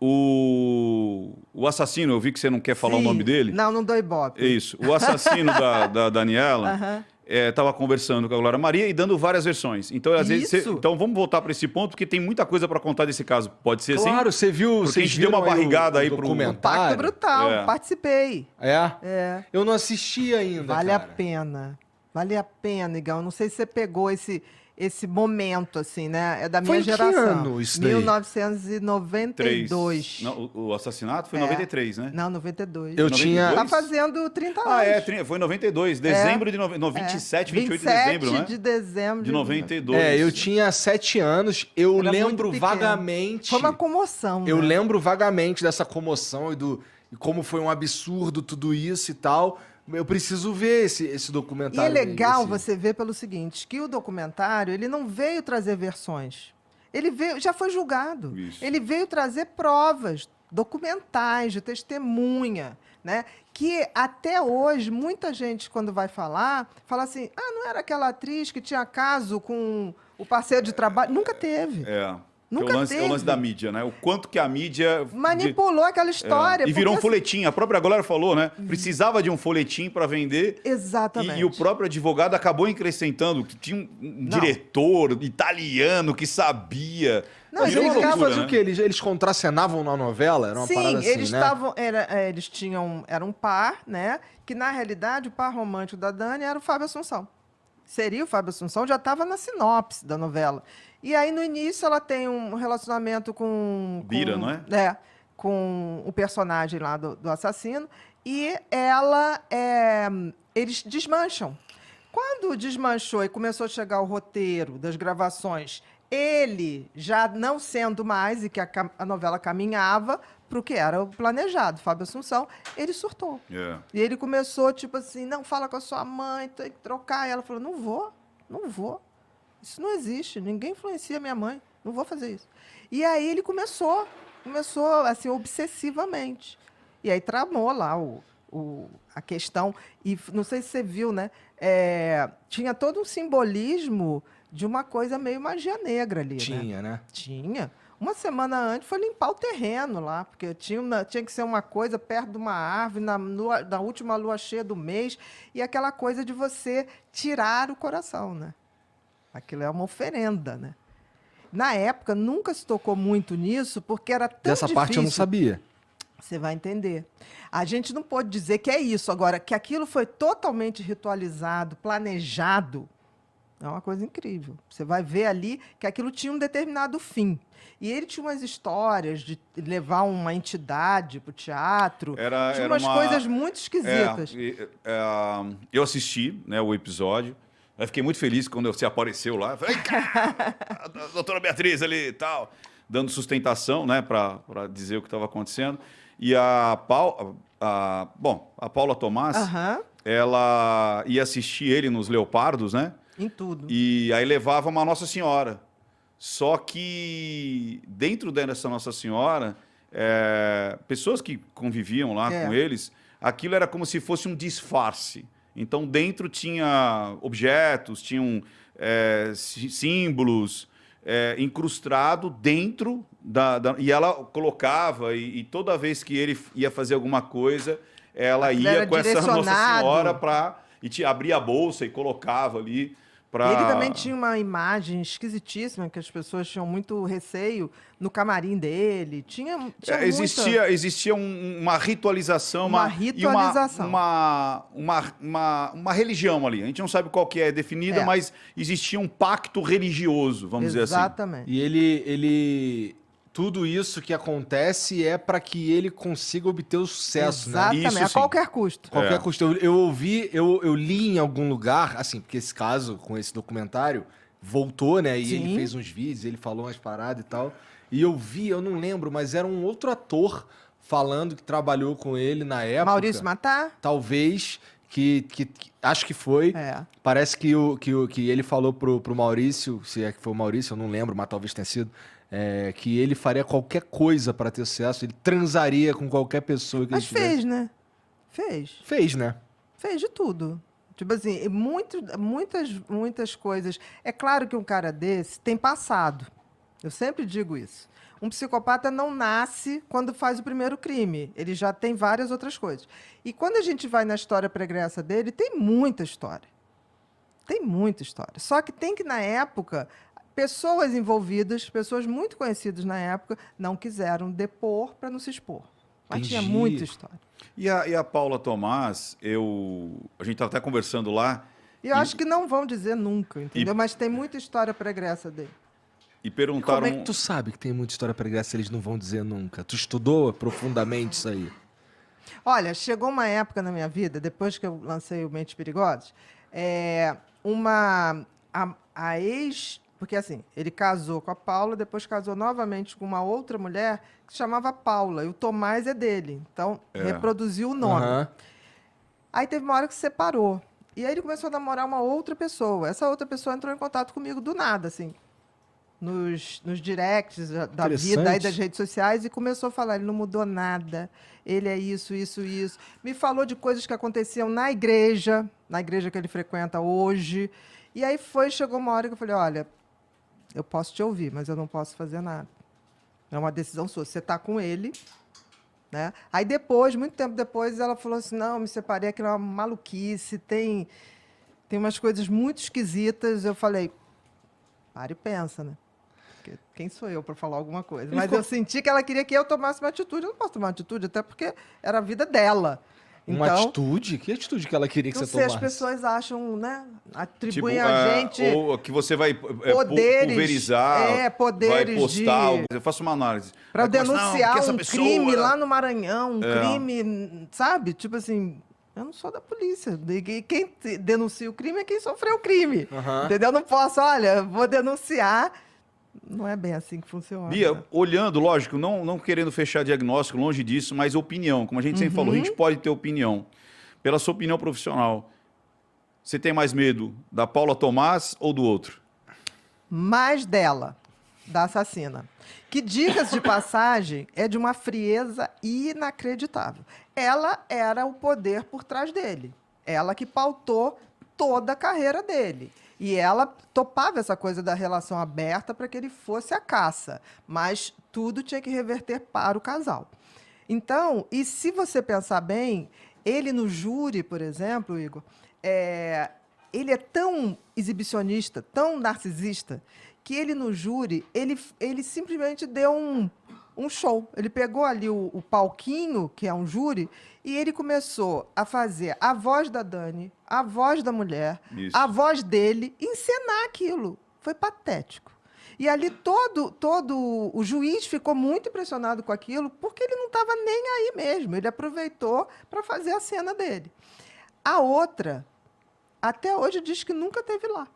O assassino, eu vi que você não quer falar o nome dele. Não dou ibope. Isso. O assassino da Daniela estava conversando com a Glória Maria e dando várias versões. Então, às vezes, então vamos voltar para esse ponto, porque tem muita coisa para contar desse caso. Pode ser assim? Claro, você viu. Porque a gente deu uma barrigada aí pro documentário. Pacto Brutal, participei. É? Eu não assisti ainda. Vale a pena. Vale a pena, Igão. Não sei se você pegou esse momento, assim, né? É da minha geração. Foi em que ano isso daí? 1992. Não, o assassinato foi em 93, né? Não, 92. Eu tinha... Tá fazendo 30 anos. Foi em 92. Dezembro de... 27, 28 de dezembro, né? 27 de dezembro. De 92. Eu tinha 7 anos. Eu Era lembro vagamente... Foi uma comoção, Eu né? lembro vagamente dessa comoção e como foi um absurdo tudo isso e tal... Eu preciso ver esse documentário. E é legal você ver pelo seguinte, que o documentário, ele não veio trazer versões. Ele já foi julgado. Isso. Ele veio trazer provas documentais, de testemunha, né? Que até hoje, muita gente, quando vai falar, fala assim, não era aquela atriz que tinha caso com o parceiro de trabalho? Nunca teve. Nunca é o teve. lance da mídia, né? O quanto que a mídia... manipulou aquela história. E virou um porque, folhetim. A própria Glória falou, né? Precisava de um folhetim para vender. Exatamente. E o próprio advogado acabou acrescentando que tinha um diretor italiano que sabia. Não, Mas o quê? Eles contracenavam na novela? Era uma parada assim, eles né? estavam... eles tinham... Era um par, né? Que, na realidade, o par romântico da Dani era o Fábio Assunção. Seria o Fábio Assunção, já estava na sinopse da novela. E aí, no início, ela tem um relacionamento com... Bira, não é? Com o personagem lá do assassino. E eles desmancham. Quando desmanchou e começou a chegar o roteiro das gravações, ele já não sendo mais, e que a novela caminhava para o que era o planejado, Fábio Assunção, ele surtou. E ele começou, tipo assim, não, fala com a sua mãe, tem que trocar. E ela falou, não vou. Isso não existe, ninguém influencia minha mãe, não vou fazer isso. E aí ele começou assim, obsessivamente. E aí tramou lá a questão. E não sei se você viu, né? Tinha todo um simbolismo de uma coisa meio magia negra ali. Tinha, né? Tinha. Uma semana antes foi limpar o terreno lá, porque tinha que ser uma coisa perto de uma árvore, na última lua cheia do mês, e aquela coisa de você tirar o coração, né? Aquilo é uma oferenda, né? Na época, nunca se tocou muito nisso, porque era tão Dessa difícil. parte eu não sabia. Você vai entender. A gente não pode dizer que é isso. Agora, que aquilo foi totalmente ritualizado, planejado, é uma coisa incrível. Você vai ver ali que aquilo tinha um determinado fim. E ele tinha umas histórias de levar uma entidade para o teatro. Tinha umas coisas muito esquisitas. Eu assisti, né, o episódio. Eu fiquei muito feliz quando você apareceu lá. Eu falei, a doutora Beatriz ali e tal, dando sustentação, né, para dizer o que estava acontecendo. E a Paula Tomás, ela ia assistir ele nos Leopardos, né? Em tudo. E aí levava uma Nossa Senhora. Só que dentro dessa Nossa Senhora, pessoas que conviviam lá com eles, aquilo era como se fosse um disfarce. Então, dentro tinha objetos, tinham símbolos incrustados dentro e ela colocava, e toda vez que ele ia fazer alguma coisa, ela ia com essa Nossa Senhora e abria a bolsa e colocava ali. Ele também tinha uma imagem esquisitíssima, que as pessoas tinham muito receio no camarim dele. Tinha existia uma ritualização, uma religião ali. A gente não sabe qual que é definida, mas existia um pacto religioso, vamos dizer assim. Exatamente. E ele tudo isso que acontece é para que ele consiga obter o sucesso, exatamente, né? Exatamente, a qualquer custo. Qualquer custo. Eu li em algum lugar, assim, porque esse caso, com esse documentário, voltou, né? E ele fez uns vídeos, ele falou umas paradas e tal. E eu não lembro, mas era um outro ator falando que trabalhou com ele na época. Maurício Matar? Talvez, que acho que foi. Parece que ele falou pro Maurício, se é que foi o Maurício, eu não lembro, mas talvez tenha sido, que ele faria qualquer coisa para ter sucesso, ele transaria com qualquer pessoa que Mas ele tivesse. fez, né? Fez, né? Fez de tudo. Tipo assim, muitas coisas. É claro que um cara desse tem passado. Eu sempre digo isso. Um psicopata não nasce quando faz o primeiro crime. Ele já tem várias outras coisas. E quando a gente vai na história pregressa dele, tem muita história. Tem muita história. Só que tem que, na época, pessoas envolvidas, pessoas muito conhecidas na época, não quiseram depor para não se expor. Mas tinha muita história. E a Paula Tomás, a gente estava até conversando lá. E eu acho que não vão dizer nunca, entendeu? Mas tem muita história pregressa dele. E perguntaram... Como é que tu sabe que tem muita história pregressa se eles não vão dizer nunca? Tu estudou profundamente isso aí? Olha, chegou uma época na minha vida, depois que eu lancei o Mentes Perigosas, a ex... Porque, assim, ele casou com a Paula, depois casou novamente com uma outra mulher que se chamava Paula, e o Tomás é dele. Então, reproduziu o nome. Uhum. Aí teve uma hora que se separou. E aí ele começou a namorar uma outra pessoa. Essa outra pessoa entrou em contato comigo do nada, assim, nos directs da vida aí das redes sociais, e começou a falar, ele não mudou nada, ele é isso, isso, isso. Me falou de coisas que aconteciam na igreja que ele frequenta hoje. E aí chegou uma hora que eu falei, olha, eu posso te ouvir, mas eu não posso fazer nada. É uma decisão sua. Você está com ele, né? Aí depois, muito tempo depois, ela falou assim, não, me separei, aquilo é uma maluquice, tem umas coisas muito esquisitas. Eu falei, para e pensa, né? Porque quem sou eu para falar alguma coisa? Mas eu senti que ela queria que eu tomasse uma atitude. Eu não posso tomar uma atitude, até porque era a vida dela. Uma então, atitude? Que atitude que ela queria que não você sei, tomasse? as pessoas acham, né? Atribuem tipo, a gente... Ou que você vai poderes, pulverizar, poderes vai postar... Eu faço uma análise. Para denunciar um crime lá lá no Maranhão, um crime, sabe? Tipo assim, eu não sou da polícia. Quem denuncia o crime é quem sofreu o crime. Uhum. Entendeu? Eu não posso, olha, vou denunciar. Não é bem assim que funciona. Bia, olhando, lógico, não querendo fechar diagnóstico, longe disso, mas opinião. Como a gente sempre falou, a gente pode ter opinião. Pela sua opinião profissional, você tem mais medo da Paula Tomás ou do outro? Mais dela, da assassina. Que, dicas de passagem, é de uma frieza inacreditável. Ela era o poder por trás dele. Ela que pautou toda a carreira dele. E ela topava essa coisa da relação aberta para que ele fosse à caça. Mas tudo tinha que reverter para o casal. Então, e se você pensar bem, ele no júri, por exemplo, Igor, ele é tão exibicionista, tão narcisista, que ele no júri, ele simplesmente deu um show. Ele pegou ali o palquinho, que é um júri, e ele começou a fazer a voz da Dani, a voz da mulher, a voz dele, encenar aquilo. Foi patético. E ali todo o juiz ficou muito impressionado com aquilo, porque ele não estava nem aí mesmo. Ele aproveitou para fazer a cena dele. A outra, até hoje, diz que nunca esteve lá.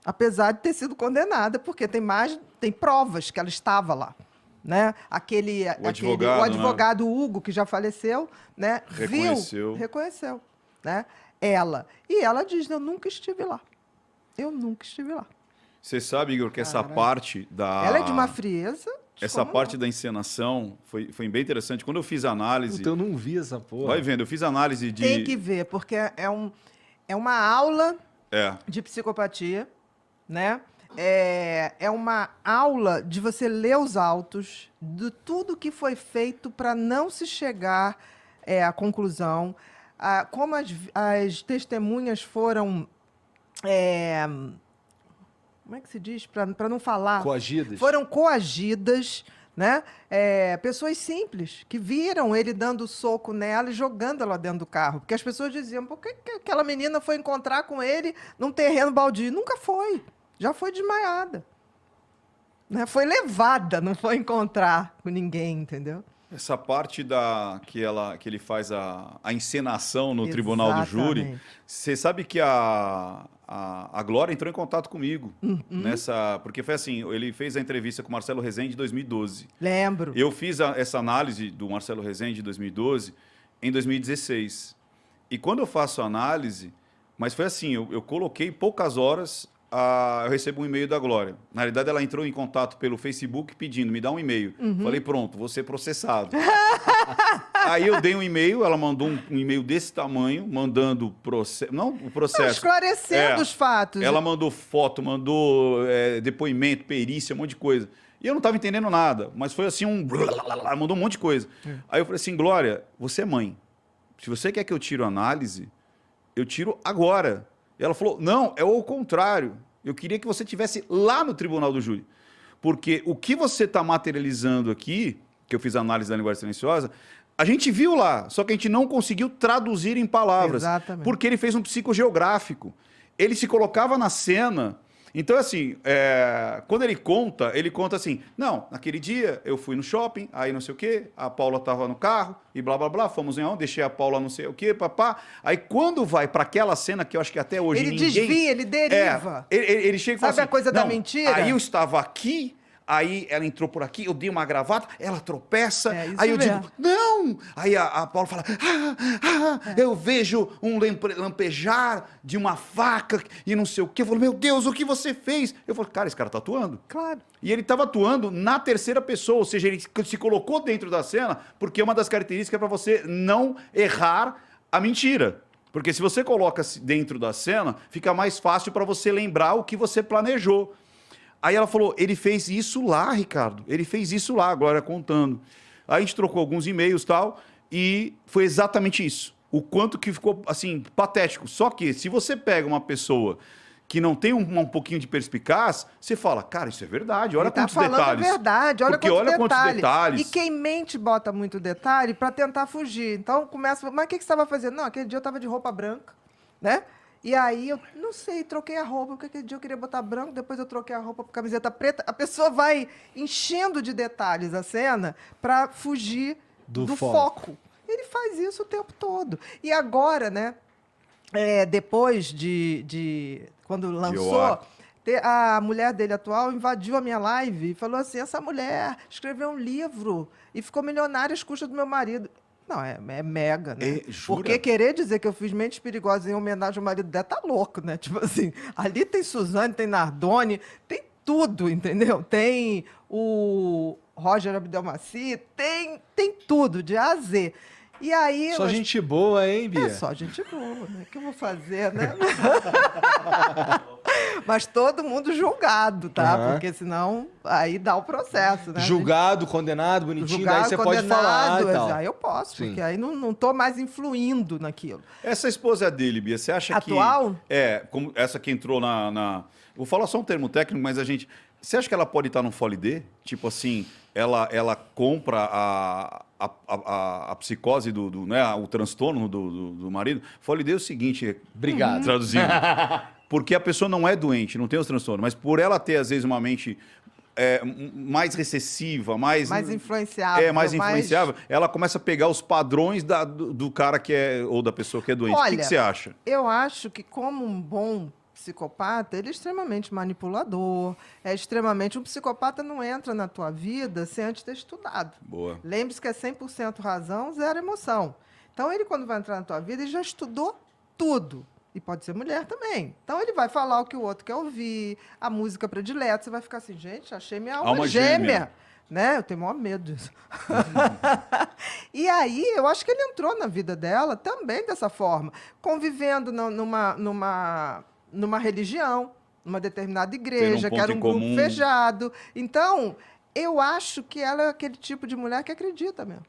Apesar de ter sido condenada, porque tem provas que ela estava lá. Né? O advogado Hugo, que já faleceu, né? Reconheceu, né? E ela diz, eu nunca estive lá. Eu nunca estive lá. Você sabe, Igor, que essa parte da... Ela é de uma frieza... Essa parte da encenação foi bem interessante. Quando eu fiz a análise... Puta, eu não vi essa porra. Vai vendo, eu fiz a análise de... Tem que ver, porque é uma aula de psicopatia, né? É uma aula de você ler os autos, de tudo que foi feito para não se chegar à conclusão, como as testemunhas foram... como é que se diz? Para não falar. Coagidas. Foram coagidas, né? Pessoas simples, que viram ele dando soco nela e jogando ela dentro do carro. Porque as pessoas diziam, por que aquela menina foi encontrar com ele num terreno baldio? Nunca foi. Já foi desmaiada. Né? Foi levada, não foi encontrar com ninguém, entendeu? Essa parte que ele faz a encenação no tribunal do júri, você sabe que a Glória entrou em contato comigo porque foi assim, ele fez a entrevista com o Marcelo Rezende em 2012. Lembro. Eu fiz essa análise do Marcelo Rezende em 2012 em 2016. E quando eu faço a análise, mas foi assim, eu coloquei poucas horas, eu recebo um e-mail da Glória. Na realidade, ela entrou em contato pelo Facebook pedindo, me dá um e-mail. Falei, pronto, vou ser processado. Aí eu dei um e-mail, ela mandou um e-mail desse tamanho, mandando o processo. Não o processo. Não, esclarecendo os fatos. Ela mandou foto, mandou depoimento, perícia, um monte de coisa. E eu não estava entendendo nada, mas foi assim mandou um monte de coisa. Aí eu falei assim, Glória, você é mãe. Se você quer que eu tire a análise, eu tiro agora. E ela falou, não, é o contrário. Eu queria que você estivesse lá no tribunal do júri. Porque o que você está materializando aqui, que eu fiz a análise da linguagem silenciosa, a gente viu lá, só que a gente não conseguiu traduzir em palavras. Exatamente. Porque ele fez um psicogeográfico. Ele se colocava na cena. Então, assim, quando ele conta assim, não, naquele dia eu fui no shopping, aí não sei o quê, a Paula estava no carro e blá, blá, blá, fomos em onde, deixei a Paula não sei o quê, papá. Aí quando vai para aquela cena que eu acho que até hoje Ele ninguém... desvia, ele deriva. Ele chega e fala Sabe assim, a coisa da não, mentira? aí eu estava aqui... Aí ela entrou por aqui, eu dei uma gravata, ela tropeça, É, isso aí eu mesmo. digo, não! Aí a Paula fala, eu vejo um lampejar de uma faca e não sei o quê. Eu falo, meu Deus, o que você fez? Eu falo, cara, esse cara tá atuando. Claro. E ele estava atuando na terceira pessoa, ou seja, ele se colocou dentro da cena, porque uma das características é para você não errar a mentira. Porque se você coloca-se dentro da cena, fica mais fácil para você lembrar o que você planejou. Aí ela falou, ele fez isso lá, Ricardo. Ele fez isso lá, a Glória contando. Aí a gente trocou alguns e-mails e tal, e foi exatamente isso. O quanto que ficou, assim, patético. Só que, se você pega uma pessoa que não tem um pouquinho de perspicaz, você fala, cara, isso é verdade, olha quantos detalhes. Tá falando a verdade, olha quantos detalhes. E quem mente bota muito detalhe para tentar fugir. Então começa, mas o que você estava fazendo? Não, aquele dia eu estava de roupa branca, né? E aí eu, não sei, troquei a roupa, porque aquele dia eu queria botar branco, depois eu troquei a roupa por camiseta preta. A pessoa vai enchendo de detalhes a cena para fugir do foco. Ele faz isso o tempo todo. E agora, né, depois de quando lançou, a mulher dele atual invadiu a minha live e falou assim, essa mulher escreveu um livro e ficou milionária às custas do meu marido. Não, é mega, né? Porque querer dizer que eu fiz Mentes Perigosas em homenagem ao marido dela tá louco, né? Tipo assim, ali tem Suzane, tem Nardoni, tem tudo, entendeu? Tem o Roger Abdelmaci, tem tudo, de A a Z. E aí... Só gente boa, hein, Bia? É só gente boa, né? O que eu vou fazer, né? Mas todo mundo julgado, tá? Porque senão aí dá o processo, né? Julgado, condenado, bonitinho, julgado, daí você pode falar e tal. Aí eu posso, Sim. porque aí não tô mais influindo naquilo. Essa esposa dele, Bia, você acha atual? que... como essa que entrou na... Vou falar só um termo técnico, mas a gente... Você acha que ela pode estar no Fole D? Tipo assim, ela compra a psicose né, o transtorno do marido? Fole D é o seguinte... Obrigado. Traduzindo. Porque a pessoa não é doente, não tem os transtornos, mas por ela ter, às vezes, uma mente mais recessiva, mais influenciável. Mais influenciável, ela começa a pegar os padrões do cara que é, ou da pessoa que é doente. Olha, o que você acha? Eu acho que, como um bom psicopata, ele é extremamente manipulador, um psicopata não entra na tua vida sem antes ter estudado. Boa. Lembre-se que é 100% razão, 0 emoção. Então, ele, quando vai entrar na tua vida, ele já estudou tudo. E pode ser mulher também. Então, ele vai falar o que o outro quer ouvir, a música predileta, você vai ficar assim, gente, achei minha alma gêmea. Né? Eu tenho o maior medo disso. E aí, eu acho que ele entrou na vida dela também dessa forma, convivendo numa religião, numa determinada igreja, que era um grupo fechado. Então, eu acho que ela é aquele tipo de mulher que acredita mesmo.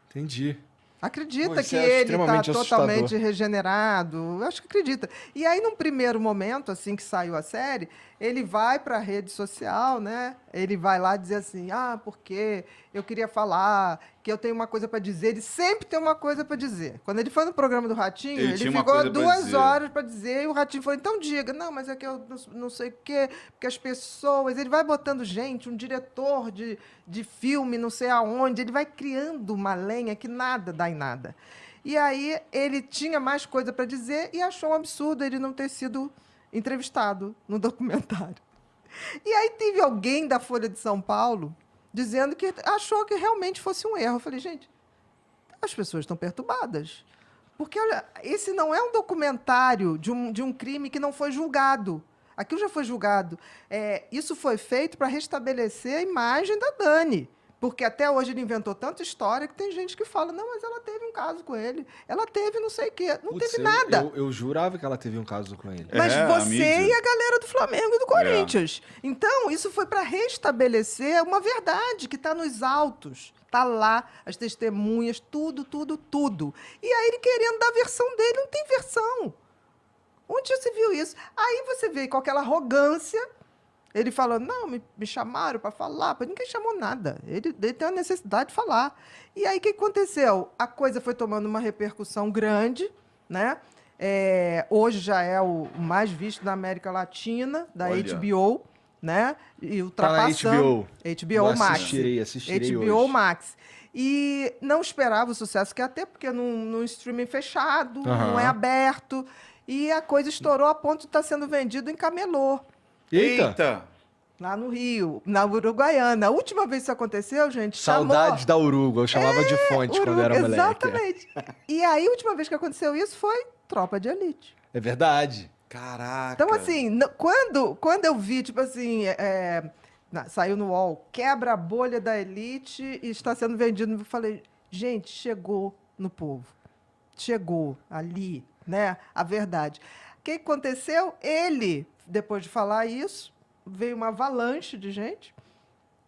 Entendi. Acredita que ele está totalmente regenerado. Eu acho que acredita. E aí, num primeiro momento, assim que saiu a série, ele vai para a rede social, né? Ele vai lá dizer assim, porque eu queria falar, que eu tenho uma coisa para dizer. Ele sempre tem uma coisa para dizer. Quando ele foi no programa do Ratinho, ele ficou 2 horas para dizer, e o Ratinho falou, então diga. Não, mas é que eu não sei o quê, porque as pessoas... Ele vai botando gente, um diretor de filme, não sei aonde, ele vai criando uma lenha que nada dá em nada. E aí ele tinha mais coisa para dizer e achou um absurdo ele não ter sido entrevistado no documentário. E aí teve alguém da Folha de São Paulo dizendo que achou que realmente fosse um erro. Eu falei, gente, as pessoas estão perturbadas. Porque, olha, esse não é um documentário de um crime que não foi julgado. Aquilo já foi julgado. Isso foi feito para restabelecer a imagem da Dani. Porque até hoje ele inventou tanta história que tem gente que fala, não, mas ela teve um caso com ele. Ela teve não sei o quê. Não Putz, teve nada. Eu jurava que ela teve um caso com ele. Mas a você mídia. e a galera do Flamengo e do Corinthians. Então, isso foi para restabelecer uma verdade que está nos autos. Está lá, as testemunhas, tudo, tudo, tudo. E aí ele querendo dar a versão dele, não tem versão. Onde já se viu isso? Aí você vê com aquela arrogância, ele falando, não, me chamaram para falar, mas ninguém chamou nada. Ele tem a necessidade de falar. E aí o que aconteceu? A coisa foi tomando uma repercussão grande, né? Hoje já é o mais visto na América Latina, da Olha. HBO, né? E ultrapassando... HBO Max. Assistirei HBO hoje. Max. E não esperava o sucesso que ia ter, porque num streaming fechado, não é aberto. E a coisa estourou a ponto de estar sendo vendido em camelô, Eita! lá no Rio, na Uruguaiana. A última vez que isso aconteceu, gente, Saudades da Uruguai. Eu chamava de fonte quando era moleque. Exatamente. E aí, a última vez que aconteceu isso foi Tropa de Elite. É verdade. Caraca. Então, assim, quando eu vi, tipo assim, saiu no UOL, quebra a bolha da Elite e está sendo vendido, eu falei, gente, chegou no povo. Chegou ali, né, a verdade. O que aconteceu? Ele, depois de falar isso, veio uma avalanche de gente,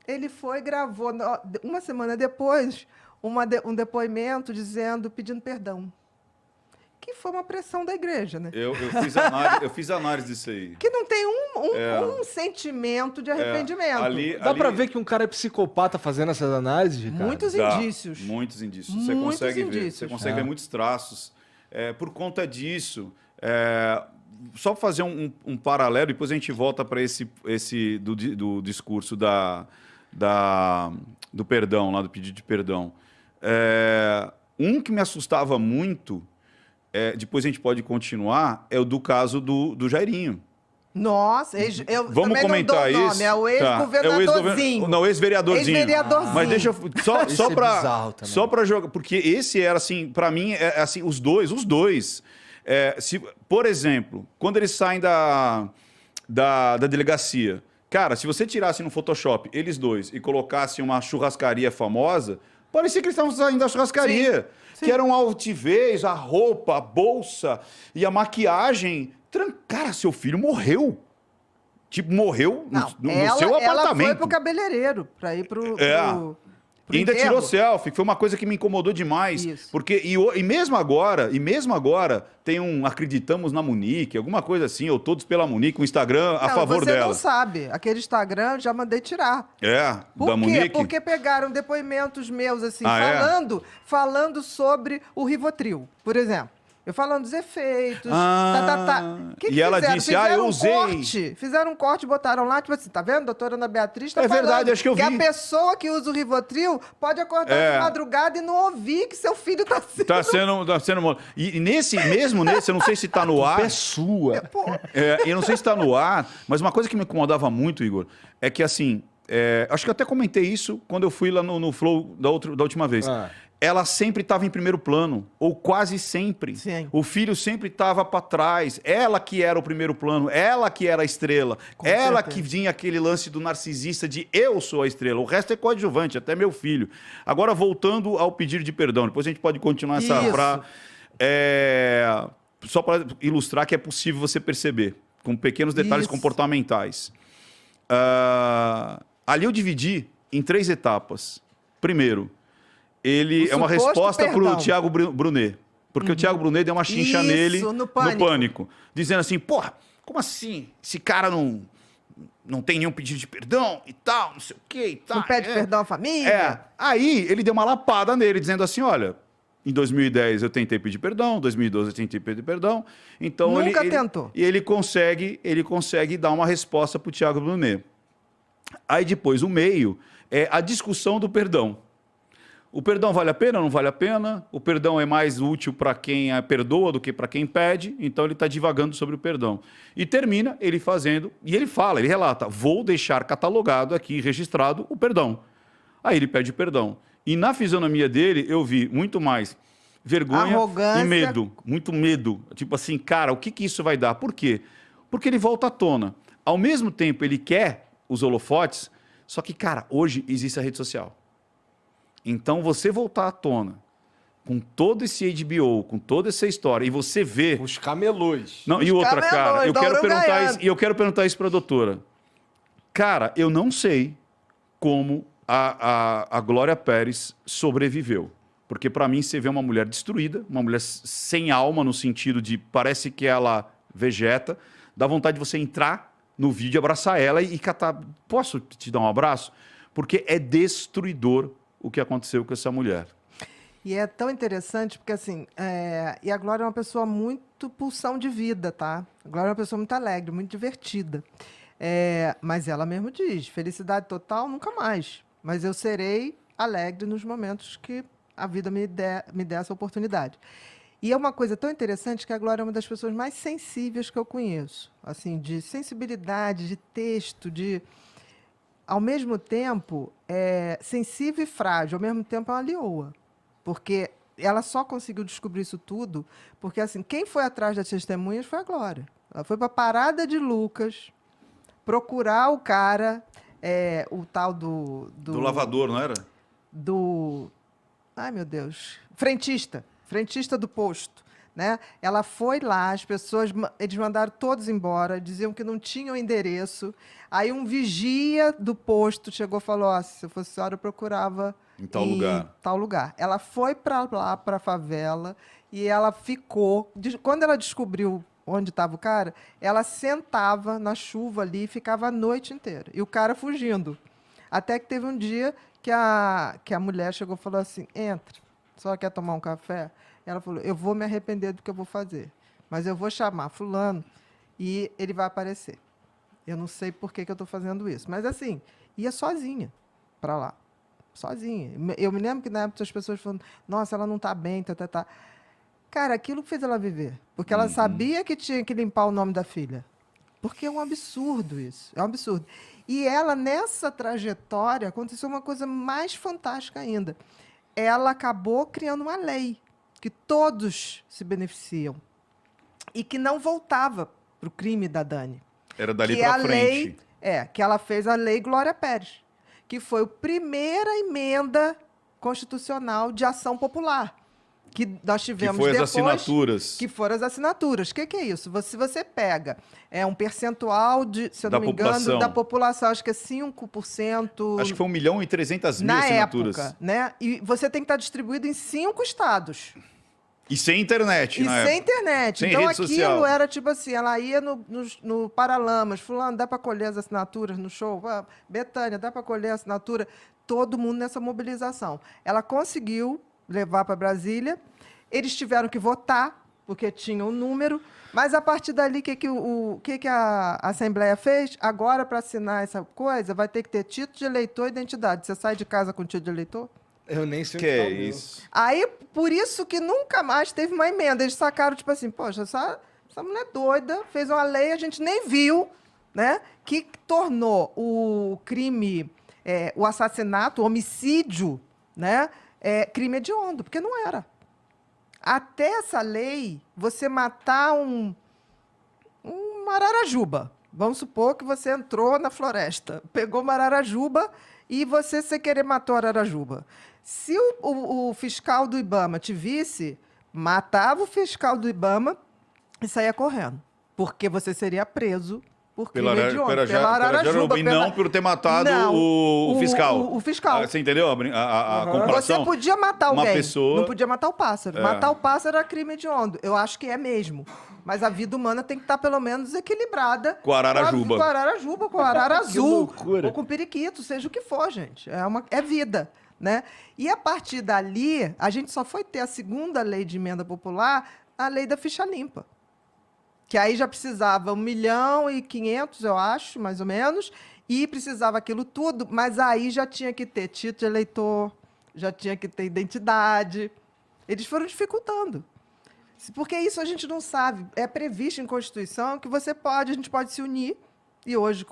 ele foi, gravou, uma semana depois, um depoimento pedindo perdão. Que foi uma pressão da igreja, né? Eu fiz análise disso aí. Que não tem um sentimento de arrependimento. Dá pra ver que um cara é psicopata fazendo essas análises, Ricardo? Muitos Dá, indícios. Muitos indícios. Muitos Você consegue ver. indícios. Você consegue ver muitos traços. Por conta disso, só fazer um paralelo, depois a gente volta para esse do discurso do perdão, lá do pedido de perdão. Um que me assustava muito, depois a gente pode continuar, é o do caso do Jairinho. Nossa, eu Vamos também comentar não dou isso. nome, é o ex-governadorzinho. Não, ex-vereadorzinho. Ex-vereadorzinho. Mas deixa eu Esse é bizarro também. só para jogar, porque esse era assim, para mim assim, os dois. Por exemplo, quando eles saem da delegacia, cara, se você tirasse no Photoshop eles dois e colocasse uma churrascaria famosa, parecia que eles estavam saindo da churrascaria. Sim. Que era um altivez, a roupa, a bolsa e a maquiagem. Cara, seu filho morreu. Tipo, morreu no seu apartamento. Ela foi pro cabeleireiro, para ir pro E ainda enterro. tirou selfie, que foi uma coisa que me incomodou demais. Isso. Porque, e mesmo agora, tem Acreditamos na Munique, alguma coisa assim, ou Todos pela Munique, um Instagram a favor você dela. Você não sabe. Aquele Instagram eu já mandei tirar. Da Por quê? Munique? Porque pegaram depoimentos meus, assim, Ah, falando sobre o Rivotril, por exemplo. Eu falando dos efeitos, O que E ela fizeram? disse, Fizeram eu um usei. corte, fizeram um corte e botaram lá, tipo assim, tá vendo? Doutora Ana Beatriz tá É falando verdade, acho que eu vi. a pessoa que usa o Rivotril pode acordar de madrugada e não ouvir que seu filho tá sendo... Tá sendo... E mesmo nesse, eu não sei se tá no ar. É sua. Pô, Eu não sei se está no ar, mas uma coisa que me incomodava muito, Igor, é que assim, acho que eu até comentei isso quando eu fui lá no Flow da última vez. Ela sempre estava em primeiro plano, ou quase sempre. Sim. O filho sempre estava para trás. Ela que era o primeiro plano, ela que era a estrela. Ela que vinha aquele lance do narcisista de eu sou a estrela. O resto é coadjuvante, até meu filho. Agora, voltando ao pedido de perdão, depois a gente pode continuar essa... Só para ilustrar que é possível você perceber, com pequenos detalhes comportamentais. Ali eu dividi em 3 etapas. Primeiro, ele é uma resposta para o Thiago Brunet. Porque o Thiago Brunet deu uma chincha nele no Pânico. Dizendo assim, porra, como assim? Esse cara não tem nenhum pedido de perdão e tal, não sei o quê e tal. não pede perdão à família. Aí ele deu uma lapada nele, dizendo assim, olha, em 2010 eu tentei pedir perdão, em 2012 eu tentei pedir perdão. Então Nunca tentou. E ele consegue dar uma resposta para o Thiago Brunet. Aí depois, o meio, é a discussão do perdão. O perdão vale a pena ou não vale a pena? O perdão é mais útil para quem perdoa do que para quem pede, então ele está divagando sobre o perdão. E termina ele fazendo, e ele relata, vou deixar catalogado aqui, registrado, o perdão. Aí ele pede perdão. E na fisionomia dele eu vi muito mais vergonha Arrogância. e medo. Muito medo. Tipo assim, cara, o que isso vai dar? Por quê? Porque ele volta à tona. Ao mesmo tempo, ele quer os holofotes, só que, cara, hoje existe a rede social. Então, você voltar à tona com todo esse HBO, com toda essa história, e você vê... Os camelôs. Não, e Os outra, cara, camelôs eu da quero Uruguaiana. perguntar isso, e eu quero perguntar isso para a doutora. Cara, eu não sei como a Glória Pérez sobreviveu. Porque, para mim, você vê uma mulher destruída, uma mulher sem alma, no sentido de parece que ela vegeta, dá vontade de você entrar no vídeo, abraçar ela e catar. Posso te dar um abraço? Porque é destruidor o que aconteceu com essa mulher. E é tão interessante, porque assim, e a Glória é uma pessoa muito pulsão de vida, tá? A Glória é uma pessoa muito alegre, muito divertida. Mas ela mesmo diz, felicidade total, nunca mais. Mas eu serei alegre nos momentos que a vida me der essa oportunidade. E é uma coisa tão interessante que a Glória é uma das pessoas mais sensíveis que eu conheço. Assim, de sensibilidade, de texto, de... Ao mesmo tempo, sensível e frágil, ao mesmo tempo é uma leoa. Porque ela só conseguiu descobrir isso tudo porque, assim, quem foi atrás das testemunhas foi a Glória. Ela foi para a parada de Lucas procurar o cara, o tal do... Do lavador, não era? Ai, meu Deus. Frentista do posto. Né? Ela foi lá, as pessoas, eles mandaram todos embora, diziam que não tinham endereço. Aí um vigia do posto chegou e falou: oh, se eu fosse senhora, eu procurava em tal lugar. Ela foi para lá, para a favela, e ela ficou. Quando ela descobriu onde estava o cara, ela sentava na chuva ali e ficava a noite inteira. E o cara fugindo. Até que teve um dia que a mulher chegou e falou assim: entra, só quer tomar um café? Ela falou: eu vou me arrepender do que eu vou fazer, mas eu vou chamar fulano e ele vai aparecer. Eu não sei por que eu estou fazendo isso. Mas, assim, ia sozinha para lá. Sozinha. Eu me lembro que, na época, as pessoas falando: nossa, ela não está bem, tá. Cara, aquilo fez ela viver. Porque ela sabia que tinha que limpar o nome da filha. Porque é um absurdo isso. É um absurdo. E ela, nessa trajetória, aconteceu uma coisa mais fantástica ainda. Ela acabou criando uma lei que todos se beneficiam e que não voltava para o crime da Dani. Era dali para frente. Que ela fez a Lei Glória Pérez, que foi a primeira emenda constitucional de ação popular que nós tivemos depois. Que foram as assinaturas. O que é isso? Se você pega um percentual, se eu não me engano, da população, acho que é 5%. Acho que foi 1.300.000 assinaturas. Na época, né? E você tem que estar distribuído em 5 estados. E sem internet, né? E sem internet. Sem então, rede aquilo social. era tipo assim, ela ia no Paralamas, fulano, dá para colher as assinaturas no show? Betânia, dá para colher a assinatura? Todo mundo nessa mobilização. Ela conseguiu levar para Brasília, eles tiveram que votar, porque tinham um número, mas a partir dali, o que a Assembleia fez? Agora, para assinar essa coisa, vai ter que ter título de eleitor e identidade. Você sai de casa com título de eleitor? Eu nem sei o que é isso. Aí, por isso que nunca mais teve uma emenda. Eles sacaram, tipo assim, poxa, essa mulher doida, fez uma lei, a gente nem viu, né? Que tornou o crime, o assassinato, o homicídio, né? Crime hediondo, porque não era. Até essa lei, você matar uma ararajuba. Vamos supor que você entrou na floresta, pegou uma ararajuba e você, sem querer, matou a ararajuba. Se o fiscal do IBAMA te visse, matava o fiscal do IBAMA e saía correndo. Porque você seria preso por crime hediondo. Pela ararajuba. E não por ter matado o fiscal. O fiscal. Você entendeu a comparação? Você podia matar alguém, uma pessoa... não podia matar o pássaro. Matar o pássaro era crime hediondo. Eu acho que é mesmo. Mas a vida humana tem que estar, pelo menos, equilibrada. Com a ararajuba. Com a ararajuba, com a arara azul. loucura. Ou com periquito, seja o que for, gente. É vida. Né? E, a partir dali, a gente só foi ter a segunda lei de emenda popular, a lei da ficha limpa. Que aí já precisava 1.500.000, eu acho, mais ou menos, e precisava aquilo tudo, mas aí já tinha que ter título de eleitor, já tinha que ter identidade. Eles foram dificultando. Porque isso a gente não sabe. É previsto em Constituição que a gente pode se unir, e hoje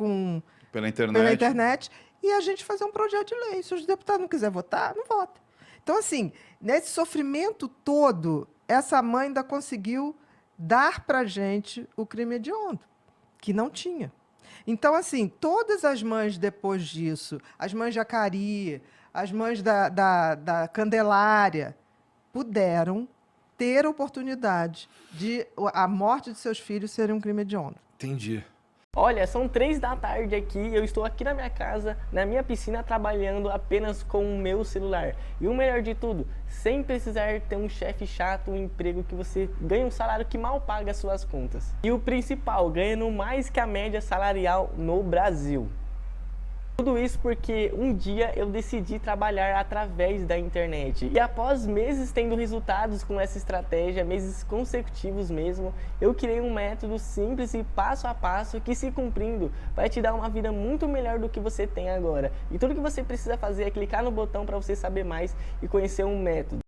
pela internet, e a gente fazer um projeto de lei. Se os deputados não quiserem votar, não vota. Então, assim, nesse sofrimento todo, essa mãe ainda conseguiu dar para a gente o crime hediondo, que não tinha. Então, assim, todas as mães depois disso, as mães Jacari, as mães da Candelária, puderam ter a oportunidade de a morte de seus filhos ser um crime hediondo. Entendi. Olha, são 3 da tarde aqui, eu estou aqui na minha casa, na minha piscina, trabalhando apenas com o meu celular. E o melhor de tudo, sem precisar ter um chefe chato, um emprego que você ganha um salário que mal paga as suas contas. E o principal, ganhando mais que a média salarial no Brasil. Tudo isso porque um dia eu decidi trabalhar através da internet. E após meses tendo resultados com essa estratégia, meses consecutivos mesmo, eu criei um método simples e passo a passo que, se cumprindo, vai te dar uma vida muito melhor do que você tem agora. E tudo que você precisa fazer é clicar no botão para você saber mais e conhecer um método.